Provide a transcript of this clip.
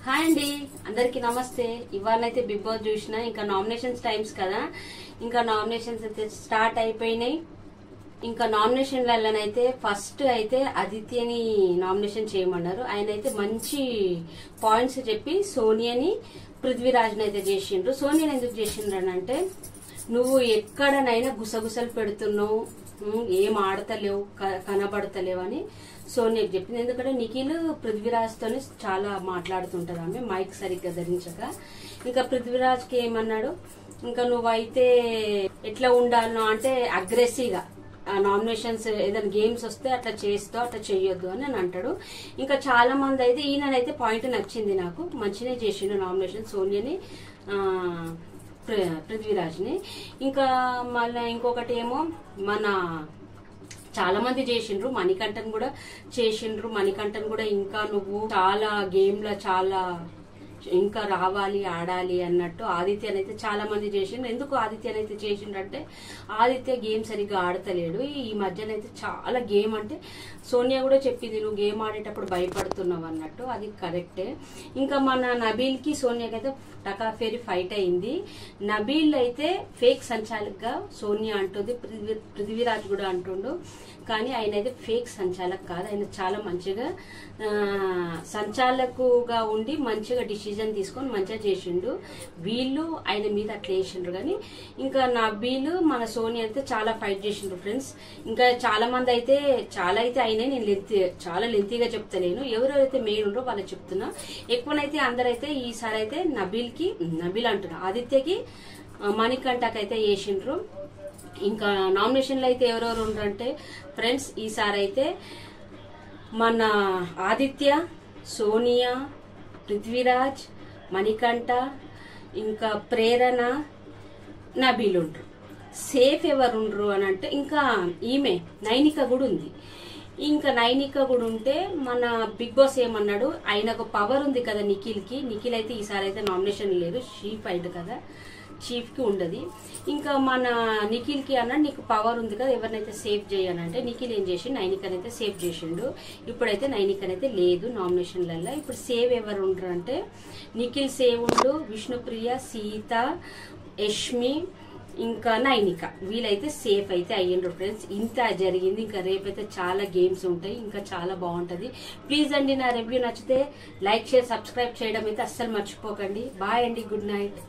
Hi అండి, అందరికి నమస్తే. ఇవాళైతే బిగ్ బాస్ చూసిన. ఇంకా నామినేషన్స్ టైమ్స్ కదా, ఇంకా నామినేషన్స్ అయితే స్టార్ట్ అయిపోయినాయి. ఇంకా నామినేషన్లలోనైతే ఫస్ట్ అయితే ఆదిత్యని నామినేషన్ చేయమన్నారు. ఆయన అయితే మంచి పాయింట్స్ చెప్పి సోనియాని పృథ్వీరాజ్ని అయితే చేసిండ్రు. సోనియాని ఎందుకు చేసిండ్రు అని అంటే, నువ్వు ఎక్కడనైనా గుసగుసలు పెడుతున్నావు, ఏం ఆడతలేవు, కనబడతలేవు అని సోనియాకి చెప్పింది. ఎందుకంటే నిఖిల్ పృథ్వీరాజ్ తోని చాలా మాట్లాడుతుంటది ఆమె మైక్ సరిగ్గా ధరించక. ఇంకా పృథ్వీరాజ్కి ఏమన్నాడు, ఇంకా నువ్వైతే ఎట్లా ఉండాలనో అంటే అగ్రెసివ్ గా నామినేషన్స్ ఏదైనా గేమ్స్ వస్తే అట్లా చేస్తావు, అట్లా చెయ్యొద్దు అని అంటాడు. ఇంకా చాలా మంది అయితే ఈయనైతే పాయింట్ నచ్చింది, నాకు మంచిగా చేసిండు నామినేషన్ సోనియాని పృథ్వీరాజ్ని. ఇంకా మళ్ళీ ఇంకొకటి ఏమో మన చాలా మంది చేసిండ్రు, మణికంఠన్ కూడా చేసిండ్రు. మణికంఠన్ కూడా ఇంకా నువ్వు చాలా గేమ్ లో చాలా ఇంకా రావాలి, ఆడాలి అన్నట్టు ఆదిత్యనైతే చాలా మంది చేసిండ్రు. ఎందుకు ఆదిత్యనైతే చేసిండ్రు అంటే, ఆదిత్య గేమ్ సరిగ్గా ఆడతలేడు ఈ మధ్యనైతే. చాలా గేమ్ అంటే సోనియా కూడా చెప్పింది, నువ్వు గేమ్ ఆడేటప్పుడు భయపడుతున్నావు అన్నట్టు, అది కరెక్టే. ఇంకా మన నబీల్ కి సోనియాకి అయితే టకాఫేరి ఫైట్ అయింది. నబీల్ అయితే ఫేక్ సంచాలక్ గా సోనియా అంటుంది, పృథ్వీరాజ్ కూడా అంటుండు. కానీ ఆయన అయితే ఫేక్ సంచాలక్ కాదు, ఆయన చాలా మంచిగా సంచాలకుగా ఉండి మంచిగా డిసిజన్ తీసుకొని మంచిగా చేసిండు. వీళ్ళు ఆయన మీద అట్లా వేసిండ్రు. కానీ ఇంకా నబీల్ మన సోనియా అయితే చాలా ఫైట్ చేసిండ్రు ఫ్రెండ్స్. ఇంకా చాలా మంది అయితే అయినాయి. నేను చాలా లెంతీగా చెప్తలేను, ఎవరైతే మెయిన్ ఉండో వాళ్ళకి చెప్తున్నా. ఎక్కువనైతే అందరైతే ఈసారి అయితే నబీల్ అంటున్నా ఆదిత్యకి మణికంఠకి అయితే వేసిండ్రు. ఇంకా నామినేషన్లు అయితే ఎవరెవరు ఉండరంటే ఫ్రెండ్స్, ఈసారి అయితే మన ఆదిత్య, సోనియా, పృథ్వీరాజ్, మణికంఠ, ఇంకా ప్రేరణ, నబీల్ ఉండ్రు. సేఫ్ ఎవరు ఉండ్రు అని అంటే ఇంకా ఈమె నైనిక కూడా ఉంది. ఇంకా నైనిక కూడా ఉంటే మన బిగ్ బాస్ ఏమన్నాడు, ఆయనకు పవర్ ఉంది కదా నిఖిల్ అయితే ఈసారి అయితే నామినేషన్ లేదు, చీఫ్ అయింది కదా, చీఫ్ కి ఉండదు. ఇంకా మన నిఖిల్ కి అన్నాడు, నీకు పవర్ ఉంది కదా, ఎవరినైతే సేఫ్ చేయనంటే నిఖిల్ ఏం చేసి నైనికనైతే సేఫ్ చేసిండు. ఇప్పుడైతే నైనికనైతే లేదు నామినేషన్లలో. ఇప్పుడు సేవ్ ఎవరు ఉండరు అంటే నిఖిల్ సేవ్ ఉండు, విష్ణుప్రియ, సీత, యష్మి, ఇంకా నైనిక, వీళ్ళైతే సేఫ్ అయితే అయ్యిండ్రు ఫ్రెండ్స్. ఇంత జరిగింది. ఇంకా రేపైతే చాలా గేమ్స్ ఉంటాయి, ఇంకా చాలా బాగుంటది. ప్లీజ్ అండి, నా రివ్యూ నచ్చితే లైక్, షేర్, సబ్స్క్రైబ్ చేయడం అయితే అస్సలు మర్చిపోకండి. బాయ్ అండి, గుడ్ నైట్.